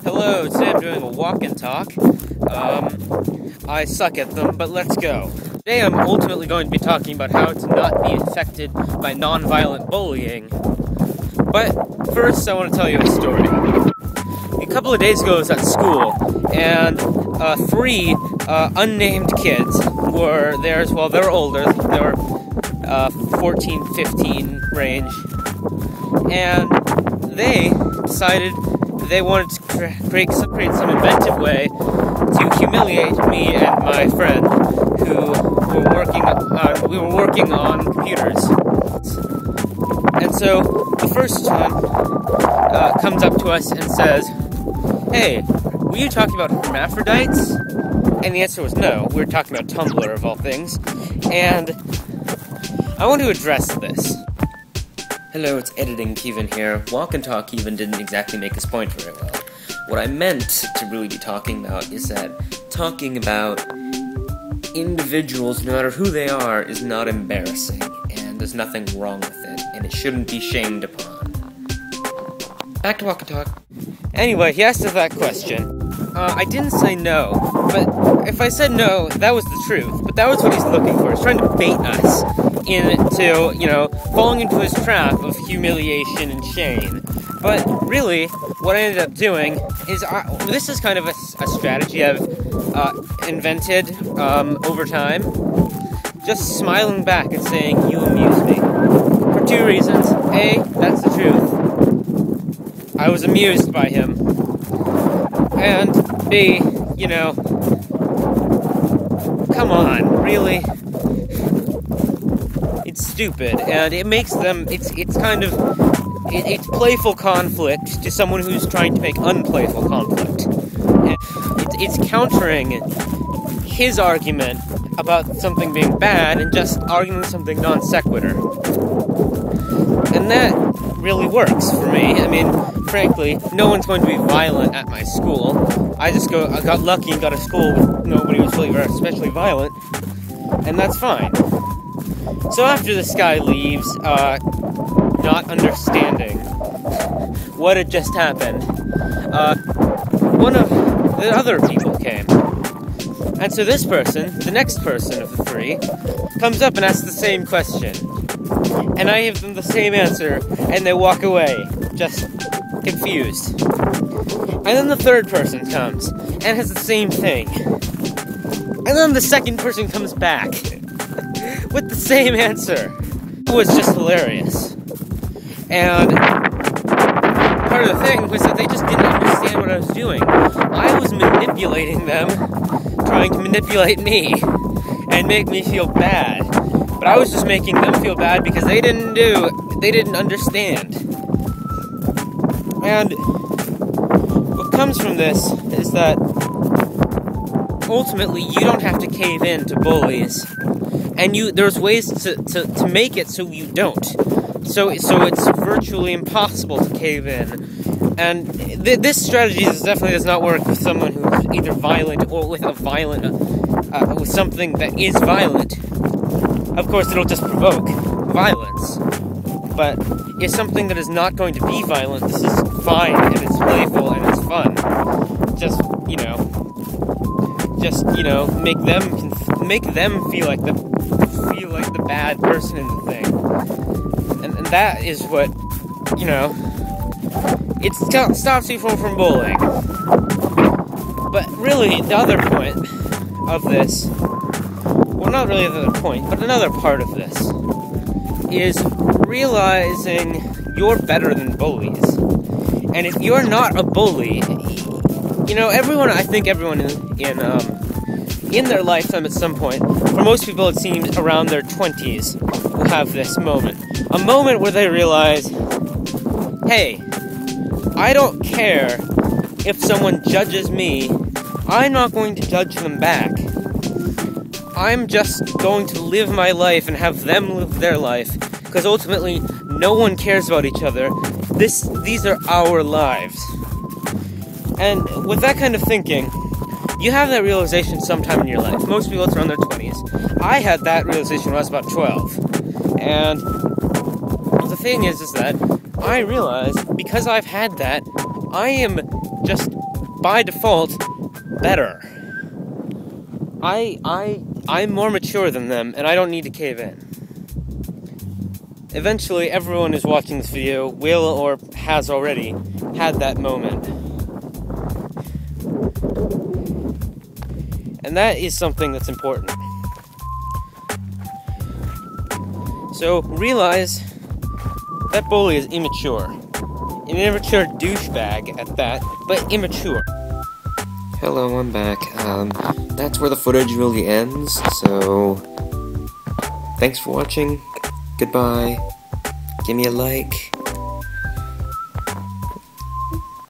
Hello, today I'm doing a walk and talk. I suck at them, but let's go. Today I'm ultimately going to be talking about how to not be affected by non-violent bullying. But first I want to tell you a story. A couple of days ago I was at school, and three unnamed kids were there as well. They were older, they were 14, 15 range, and they decided they wanted to create some inventive way to humiliate me and my friend, who we were working on computers. And so the first one comes up to us and says, "Hey, were you talking about hermaphrodites?" And the answer was no. We were talking about Tumblr, of all things. And I want to address this. Hello, it's Editing Kevin here. Walk and Talk Kevin didn't exactly make his point very well. What I meant to really be talking about is that talking about individuals, no matter who they are, is not embarrassing, and there's nothing wrong with it, and it shouldn't be shamed upon. Back to Walk and Talk. Anyway, he asked us that question. I didn't say no, but if I said no, that was the truth. But that was what he's looking for. He's trying to bait us into, falling into his trap of humiliation and shame. But really, what I ended up doing is, this is kind of a strategy I've invented over time. Just smiling back and saying, "You amuse me." For two reasons. A, that's the truth. I was amused by him. And B, come on, really? It's stupid, and it makes them, it's playful conflict to someone who's trying to make unplayful conflict. It's countering his argument about something being bad and just arguing something non sequitur. And that really works for me. I mean, frankly, no one's going to be violent at my school. I got lucky and got a school with nobody who was really very especially violent, and that's fine. So after this guy leaves, not understanding what had just happened, one of the other people came. And so this person, the next person of the three, comes up and asks the same question. And I give them the same answer, and they walk away, just confused. And then the third person comes, and has the same thing. And then the second person comes back, with the same answer. It was just hilarious. And part of the thing was that they just didn't understand what I was doing. I was manipulating them, trying to manipulate me, and make me feel bad. But I was just making them feel bad because they didn't understand. And what comes from this is that ultimately you don't have to cave in to bullies. And there's ways to make it so you don't. So it's virtually impossible to cave in. And this strategy definitely does not work with someone who's either violent or with with something that is violent. Of course, it'll just provoke violence. But if something that is not going to be violent, this is fine, and it's playful, and it's fun. Just make them feel like the bad person in the thing. And that is what, it stops people from bullying. But really, the other point of this, well, not really the other point, but another part of this, is realizing you're better than bullies. And if you're not a bully, I think everyone in their lifetime at some point, for most people it seems around their 20s, will have this moment. A moment where they realize, hey, I don't care if someone judges me, I'm not going to judge them back. I'm just going to live my life and have them live their life, because ultimately, no one cares about each other. These are our lives. And with that kind of thinking, you have that realization sometime in your life. Most people, it's around their 20s. I had that realization when I was about 12. And the thing is that I realized, because I've had that, I am just, by default, better. I'm more mature than them, and I don't need to cave in. Eventually, everyone who's watching this video will or has already had that moment. And that is something that's important. So, realize that bully is immature. An immature douchebag at that, but immature. Hello, I'm back. That's where the footage really ends, so thanks for watching. Goodbye. Give me a like.